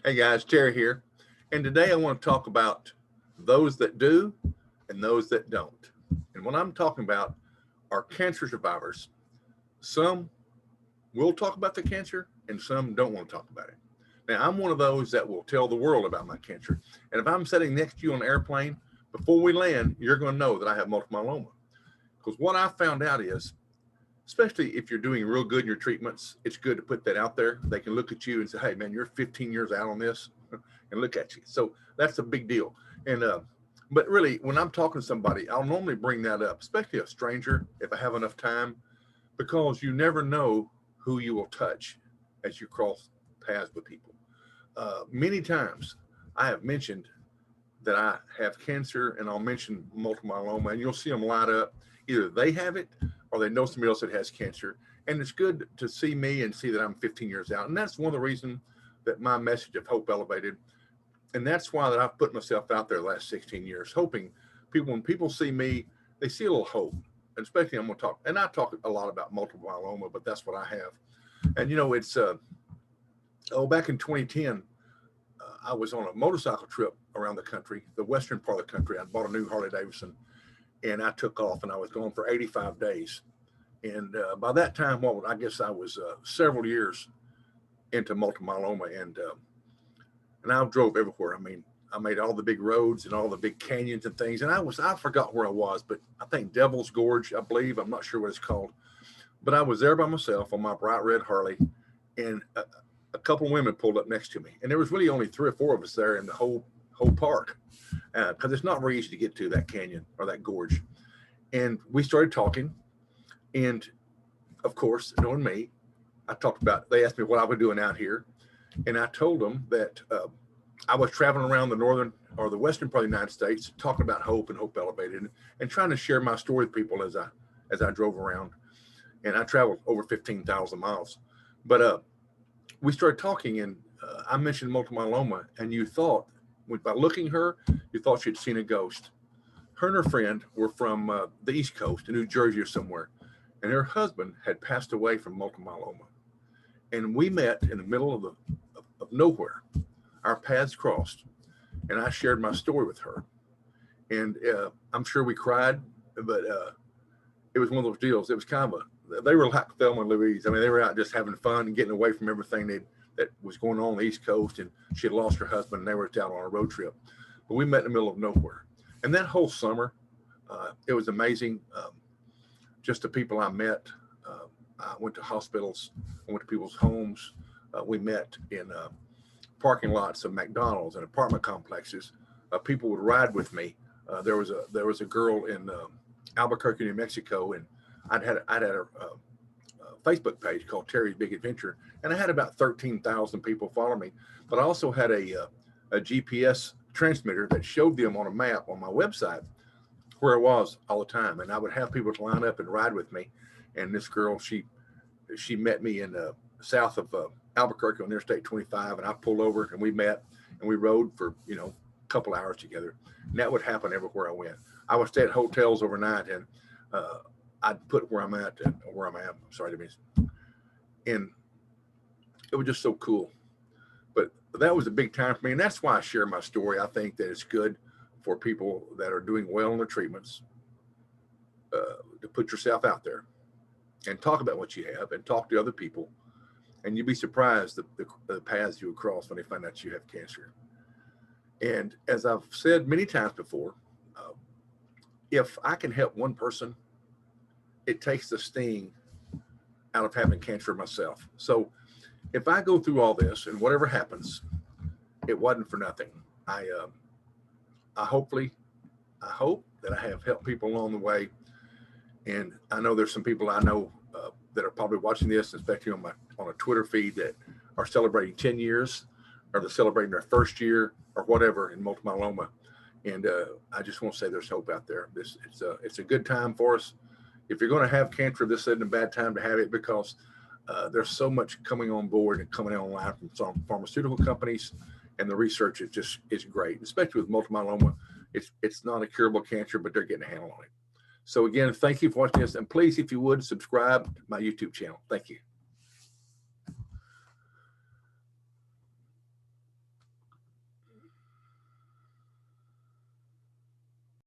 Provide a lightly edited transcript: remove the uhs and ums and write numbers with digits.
Hey guys, Terry here. And today I want to talk about those that do and those that don't. And what I'm talking about are cancer survivors. Some will talk about the cancer and some don't want to talk about it. Now, I'm one of those that will tell the world about my cancer. And if I'm sitting next to you on an airplane, before we land, you're going to know that I have multiple myeloma. Because what I found out is, especially if you're doing real good in your treatments, it's good to put that out there. They can look at you and say, hey, man, you're 15 years out on this and look at you. So that's a big deal. And, but really, when I'm talking to somebody, I'll normally bring that up, especially a stranger, if I have enough time, because you never know who you will touch as you cross paths with people. Many times I have mentioned that I have cancer and I'll mention multiple myeloma and you'll see them light up. Either they have it or they know somebody else that has cancer. And it's good to see me and see that I'm 15 years out. And that's one of the reasons that my message of hope elevated. And that's why that I've put myself out there the last 16 years, hoping people, when people see me, they see a little hope. And especially I'm going to talk, and I talk a lot about multiple myeloma, but that's what I have. And it's, back in 2010, I was on a motorcycle trip around the country, the western part of the country. I bought a new Harley Davidson and I took off and I was going for 85 days. And by that time, I guess I was several years into multiple myeloma, and I drove everywhere. I mean, I made all the big roads and all the big canyons and things. And I forgot where I was, but I think Devil's Gorge, I believe. I'm not sure what it's called, but I was there by myself on my bright red Harley, and a couple of women pulled up next to me, and there was really only 3 or 4 of us there in the whole park, because it's not very easy to get to that canyon or that gorge. And we started talking, and of course, knowing me, they asked me what I was doing out here, and I told them that I was traveling around the northern or the western part of the United States, talking about hope and hope elevated, and trying to share my story with people as I drove around. And I traveled over 15,000 miles. But we started talking, and I mentioned multiple myeloma, and you thought, by looking at her, you thought she'd seen a ghost. Her and her friend were from the East Coast, in New Jersey or somewhere, and her husband had passed away from multiple myeloma. And we met in the middle of nowhere. Our paths crossed, and I shared my story with her. And I'm sure we cried, but it was one of those deals. It was kind of they were like Thelma and Louise. I mean, they were out just having fun and getting away from everything that was going on the East Coast. And she had lost her husband, and they were out on a road trip. But we met in the middle of nowhere. And that whole summer, it was amazing. Just the people I met. I went to hospitals. I went to people's homes. We met in parking lots of McDonald's and apartment complexes. People would ride with me. There was a girl in Albuquerque, New Mexico, and I'd had a Facebook page called Terry's Big Adventure, and I had about 13,000 people follow me. But I also had a GPS transmitter that showed them on a map on my website where I was all the time, and I would have people to line up and ride with me. And this girl, she met me in south of Albuquerque on Interstate 25, and I pulled over and we met and we rode for a couple hours together. And that would happen everywhere I went. I would stay at hotels overnight, and I'd put where I'm at and where I'm at. Sorry to miss. And it was just so cool. But that was a big time for me, and that's why I share my story. I think that it's good for people that are doing well in their treatments to put yourself out there and talk about what you have and talk to other people. And you'd be surprised the paths you would cross when they find out you have cancer. And as I've said many times before, if I can help one person, it takes the sting out of having cancer myself. So if I go through all this and whatever happens, it wasn't for nothing. I hope that I have helped people along the way. And I know there's some people I know that are probably watching this, especially on a Twitter feed, that are celebrating 10 years or they're celebrating their first year or whatever in multiple myeloma. And I just want to say there's hope out there. It's a good time for us. If you're going to have cancer, this isn't a bad time to have it, because there's so much coming on board and coming online from some pharmaceutical companies, and the research is great, especially with multiple myeloma. It's not a curable cancer, but they're getting a handle on it. So again, thank you for watching this, and please, if you would, subscribe to my YouTube channel. Thank you.